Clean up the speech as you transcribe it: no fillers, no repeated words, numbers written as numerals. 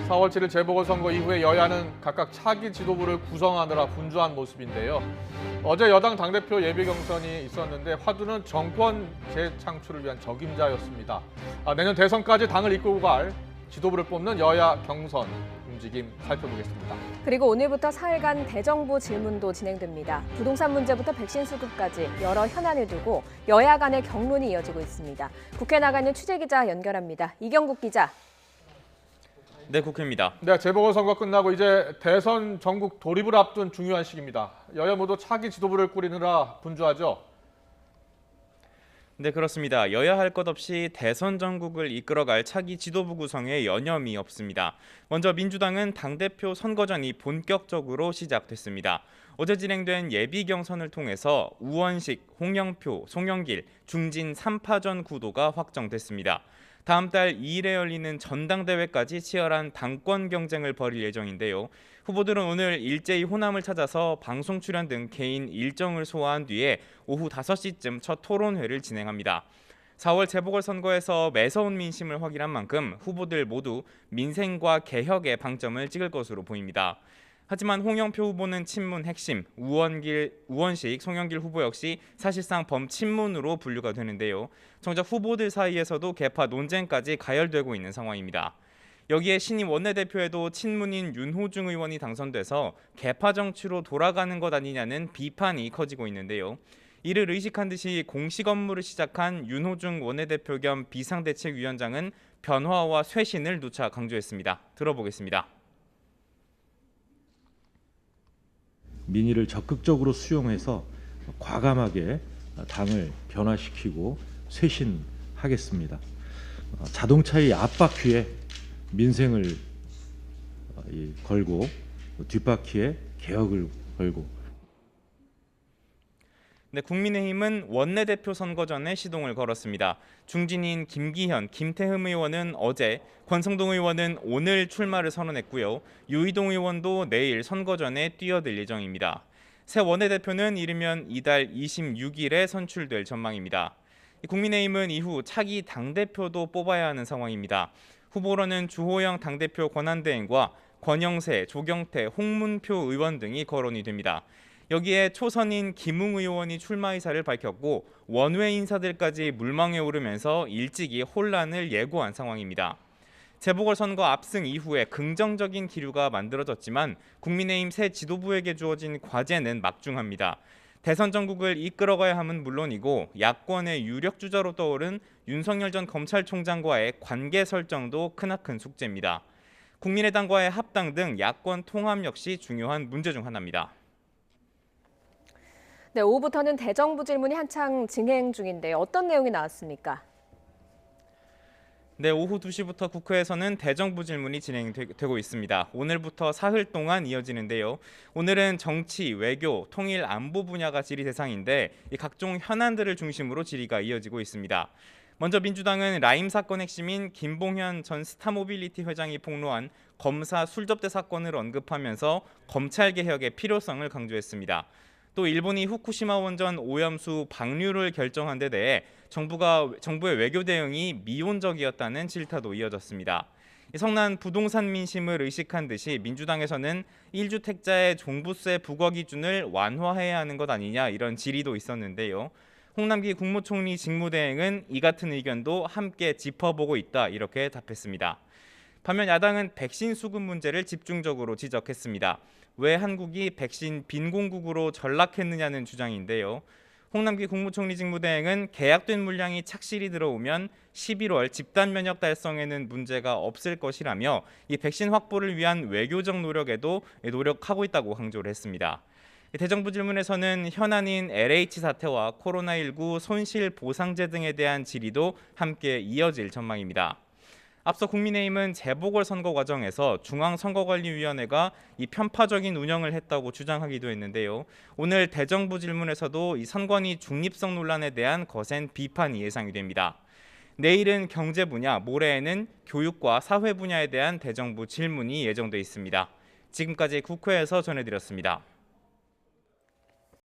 4월 7일 재보궐선거 이후에 여야는 각각 차기 지도부를 구성하느라 분주한 모습인데요. 어제 여당 당대표 예비 경선이 있었는데 화두는 정권 재창출을 위한 적임자였습니다. 내년 대선까지 당을 이끌고 갈 지도부를 뽑는 여야 경선 움직임 살펴보겠습니다. 그리고 오늘부터 사흘간 대정부 질문도 진행됩니다. 부동산 문제부터 백신 수급까지 여러 현안을 두고 여야 간의 격론이 이어지고 있습니다. 국회 나가 있는 취재기자 연결합니다. 이경국 기자. 네, 국회입니다. 네, 재보궐선거 끝나고 이제 대선 전국 돌입을 앞둔 중요한 시기입니다. 여야 모두 차기 지도부를 꾸리느라 분주하죠? 네, 그렇습니다. 여야 할 것 없이 대선 전국을 이끌어갈 차기 지도부 구성에 여념이 없습니다. 먼저 민주당은 당대표 선거전이 본격적으로 시작됐습니다. 어제 진행된 예비 경선을 통해서 우원식, 홍영표, 송영길, 중진 3파전 구도가 확정됐습니다. 다음 달 2일에 열리는 전당대회까지 치열한 당권 경쟁을 벌일 예정인데요. 후보들은 오늘 일제히 호남을 찾아서 방송 출연 등 개인 일정을 소화한 뒤에 오후 5시쯤 첫 토론회를 진행합니다. 4월 재보궐선거에서 매서운 민심을 확인한 만큼 후보들 모두 민생과 개혁에 방점을 찍을 것으로 보입니다. 하지만 홍영표 후보는 친문 핵심, 우원식, 송영길 후보 역시 사실상 범친문으로 분류가 되는데요. 정작 후보들 사이에서도 개파 논쟁까지 가열되고 있는 상황입니다. 여기에 신임 원내대표에도 친문인 윤호중 의원이 당선돼서 개파 정치로 돌아가는 것 아니냐는 비판이 커지고 있는데요. 이를 의식한 듯이 공식 업무를 시작한 윤호중 원내대표 겸 비상대책위원장은 변화와 쇄신을 누차 강조했습니다. 들어보겠습니다. 민의를 적극적으로 수용해서 과감하게 당을 변화시키고 쇄신하겠습니다. 자동차의 앞바퀴에 민생을 걸고 뒷바퀴에 개혁을 걸고. 네, 국민의힘은 원내대표 선거 전에 시동을 걸었습니다. 중진인 김기현, 김태흠 의원은 어제, 권성동 의원은 오늘 출마를 선언했고요. 유이동 의원도 내일 선거 전에 뛰어들 예정입니다. 새 원내대표는 이르면 이달 26일에 선출될 전망입니다. 국민의힘은 이후 차기 당대표도 뽑아야 하는 상황입니다. 후보로는 주호영 당대표 권한대행과 권영세, 조경태, 홍문표 의원 등이 거론이 됩니다. 여기에 초선인 김웅 의원이 출마 의사를 밝혔고 원외 인사들까지 물망에 오르면서 일찍이 혼란을 예고한 상황입니다. 재보궐선거 압승 이후에 긍정적인 기류가 만들어졌지만 국민의힘 새 지도부에게 주어진 과제는 막중합니다. 대선 전국을 이끌어가야 함은 물론이고 야권의 유력 주자로 떠오른 윤석열 전 검찰총장과의 관계 설정도 크나큰 숙제입니다. 국민의당과의 합당 등 야권 통합 역시 중요한 문제 중 하나입니다. 네, 오후부터는 대정부 질문이 한창 진행 중인데 어떤 내용이 나왔습니까? 네, 오후 2시부터 국회에서는 대정부 질문이 진행되고 있습니다. 오늘부터 사흘 동안 이어지는데요. 오늘은 정치, 외교, 통일, 안보 분야가 질의 대상인데 이 각종 현안들을 중심으로 질의가 이어지고 있습니다. 먼저 민주당은 라임 사건 핵심인 김봉현 전 스타모빌리티 회장이 폭로한 검사 술접대 사건을 언급하면서 검찰 개혁의 필요성을 강조했습니다. 또 일본이 후쿠시마 원전 오염수 방류를 결정한 데 대해 정부의 외교 대응이 미온적이었다는 질타도 이어졌습니다. 성난 부동산 민심을 의식한 듯이 민주당에서는 1주택자의 종부세 부과 기준을 완화해야 하는 것 아니냐 이런 질의도 있었는데요. 홍남기 국무총리 직무대행은 이 같은 의견도 함께 짚어보고 있다 이렇게 답했습니다. 반면 야당은 백신 수급 문제를 집중적으로 지적했습니다. 왜 한국이 백신 빈공국으로 전락했느냐는 주장인데요. 홍남기 국무총리 직무대행은 계약된 물량이 착실히 들어오면 11월 집단 면역 달성에는 문제가 없을 것이라며 이 백신 확보를 위한 외교적 노력에도 노력하고 있다고 강조를 했습니다. 대정부 질문에서는 현안인 LH 사태와 코로나19 손실 보상제 등에 대한 질의도 함께 이어질 전망입니다. 앞서 국민의힘은 재보궐선거 과정에서 중앙선거관리위원회가 이 편파적인 운영을 했다고 주장하기도 했는데요. 오늘 대정부 질문에서도 이 선관위 중립성 논란에 대한 거센 비판이 예상이 됩니다. 내일은 경제 분야, 모레에는 교육과 사회 분야에 대한 대정부 질문이 예정돼 있습니다. 지금까지 국회에서 전해드렸습니다.